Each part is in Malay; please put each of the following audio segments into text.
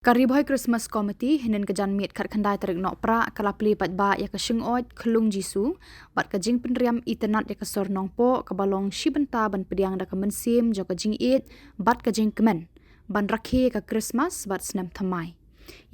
Karibhoy Christmas Committee hinin kajan mit khat khandai tarik nok pra kalapli pat ba ya ka shingoi khulung jisu bat ka jing penriam internet ya ka sor nong po ka balong shibenta ban pediang da ka mensim jo ka jing it bat ka jing kemen ban rakhe ka Christmas bat snam thamai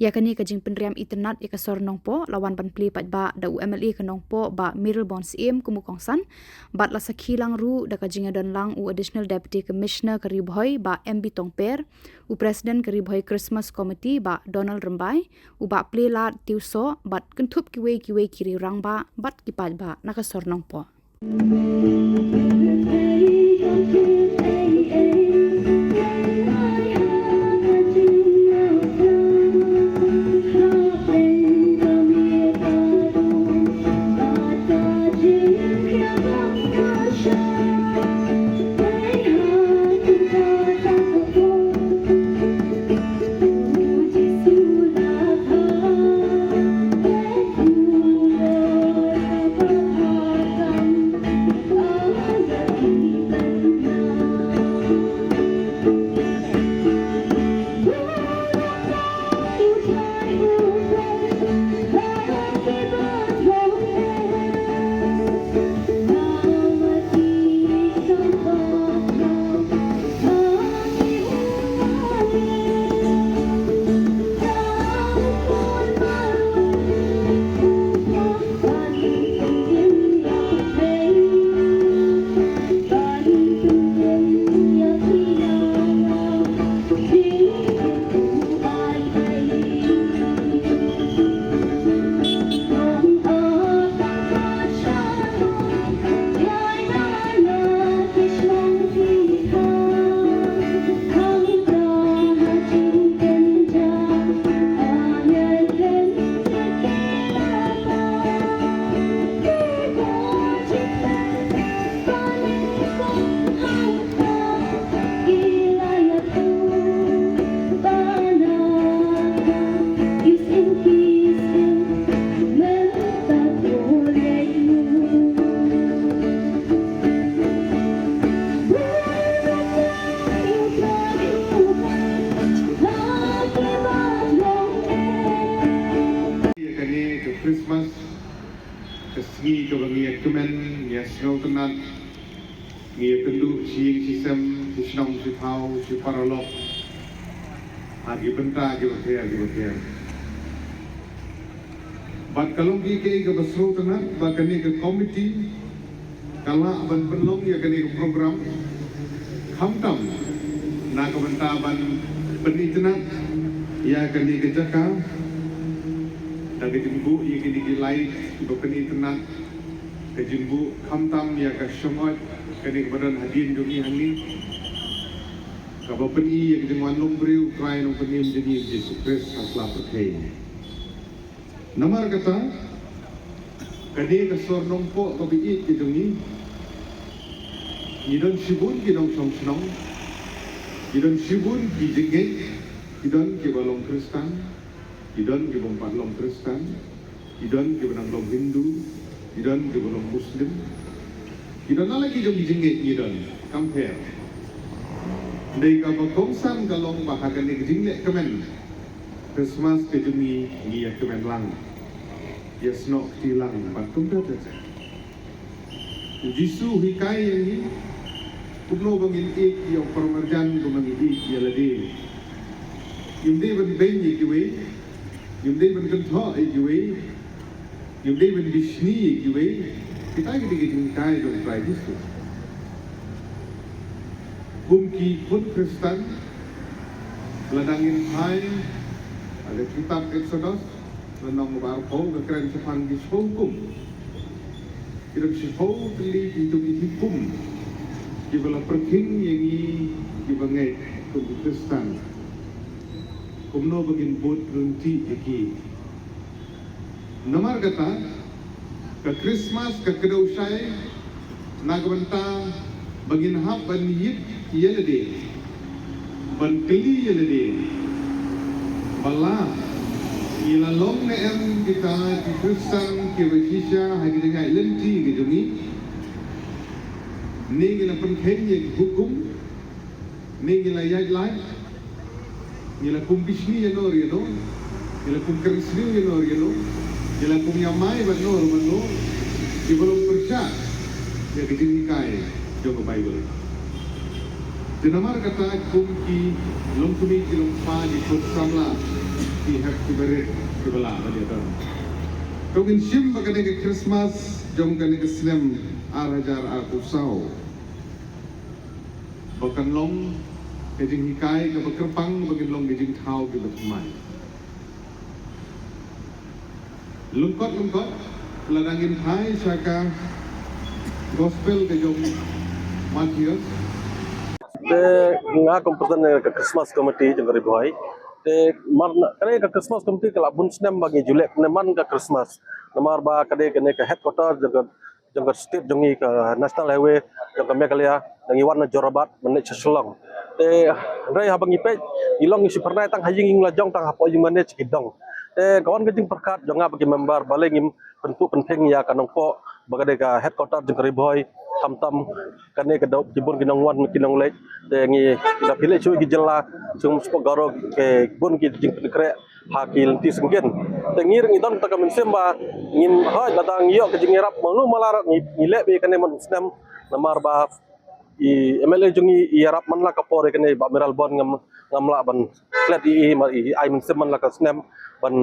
ya kani ka jing penriam internet ya ka sor nong po lawan ban pli pat ba da UMLE ka nong po ba Mirror Bonds em kumu kongsan bat la sakhilang ru da ka jing don lang u additional deputy commissioner Karibhoy ba MB Tongper u president Karibhoy Christmas Committee ba Donald Rambai u ba pli la tiuso bat kentup kiwe kiri rang ba bat kipat ba na ka sor nong po Christmas kesgi ke bangi kemen ya snow tenat ngi kendu siing sistem sinong sipau siparalok agi benta agi bathia bat kalong ki ke basro tenat ba kani ke committee kala ban penlong ya kani ke program khamtam na ka benta ban penitenat ya kani ke jaka dari jumbu yang kini dilai berkeni tenang ke jumbu kamtam ya ke syomot kini kebadan hadirin dunia ini kaba peni yang dengan lombri Ukraina yang peni menjadi Yesus Kristus asla percaya nomor kata kini ke sor nompo kopi it di dungi idon sibun kidong song senong idon sibun ki jengeng idon ki balong Kristen idon ke bompat long Kristen, idon ke benang long Hindu, idon ke benang Muslim, idon lagi jom dijengit idon, compare. Dari kapal kongsan kalong bahagian yang jinglek kemen, Christmas ke jumi ngia kemen lang, ya snok tilang batung dah saja. Jisu hikai yang ini, kubno bangin ik yang permerjan bangin ik ya lade. Imde ban benyi kiwe. Yung day ban kantho ay giwe, yung day ban Disney ay giwe, kita gitigit tayo dong try this. Bumki pun Kristen, ladangin hai, ada kitab Exodus, lanang mabarpo, kekeren sepang di hukum. Kita sipaw tili hitung hukum, kibala perking yang kibangai kum Kristen. Kumno bagin bot runti iki nomor kata ke Christmas ke kedausai nagbanta bagin hap ban yit yelede ban keli yelede bala ilalong na em kita di Kristen ke Wesisha hagi dengan lenti gitu ni ni gila penkheng hukum ni gila yai lai Gila kum bisni ya nor ya no. Gila kum kerisni ya nor ya no. Gila kum yamai ban nor ban no. Di belum percaya ya dijinikai joko Bible. Jenamar kata kum ki long kumi ki long pa di samla ki hak ki beret ki bala bali adan. Kogin sim bagane ke Christmas jom kane ke Islam arajar usau. Bakan long kejing hikai ke bekerpang bagin long kejing thau ke betmai. Lungkot ladangin hai saka gospel ke jom Matius nga komputer ke Christmas committee jeng ribuai mar kane ke Christmas committee ke labun snem bagi Julek neman ke Christmas namar ba kade kene ke headquarter jeng state jengi ke national highway jeng ke Meghalaya dangi warna Jorabat menek sesulong rai habang ipe ilong isi pernah tang hajing lajong tang hapo jeng manage kidong kawan kejing perkat jonga bagi member balengim bentuk penting ya kanong po bagade ka headquarter jeng ribuai tam kane ke daup jibun kinong wan kinong lek ngi kita pilih cuy gijela sung spok garo ke bun ki jing kre hakil ti senggen ngir ngidon ta kamen semba ngin ha datang yo ke jingirap manu malar ngile be kane man snam namar ba i MLA jungi i yarap man la kapore kane ba meral bon ngamla ban flat i ai men seman la ka snam ban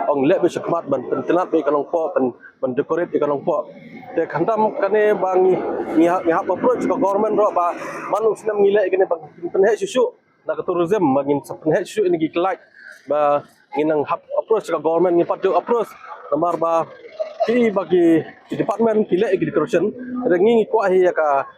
ong le be sekmat ban pentenat be kalong po ban decorate kalong po te khantam kane bangi ni hap approach ke government ro ba manu snam ngile kane bang penhe susu na ke tourism magin penhe susu ini giklak ba nginang hap approach ke government ni pat approach namar ba ki bagi department kile education rengi kwa hi ka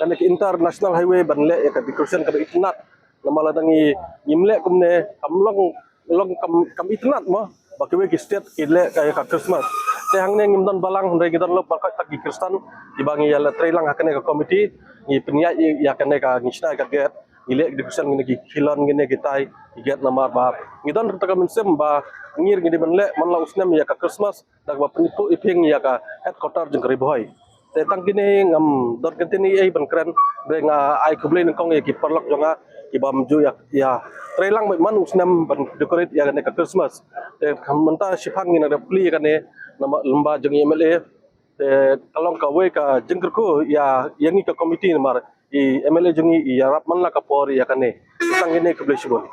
kane ke international highway ban le ka education ka itnat namala dangi imle kumne amlong long kam itnat mo bakiwe ki state kile ka Christmas te hangne ngimdan balang ndai gidan lo parkat tak Kristan dibangi ya trailang hakane ka committee ni penya ya kane ka ngisna ka get ile education ngene ki khilon ngene gitai get namar ba ngidan taka mensem ba ngir ngini banle manla usnem ya ka Christmas dak ba penipu iping ya ka headquarter jeng riboy te tang kini ngam dot kentini ai ban kren brenga ai kuble ningkong ya ki perlok jonga ki bam ju ya trailang man usnem ban decorate ya kane ka Christmas te menta sifang ngina repli kane nama lemba jeng MLA kalong ka we ka jengkerku ya yangi ka komiti namar i MLA jengi ya rap man la ka por ya kane tang ini kuble sibon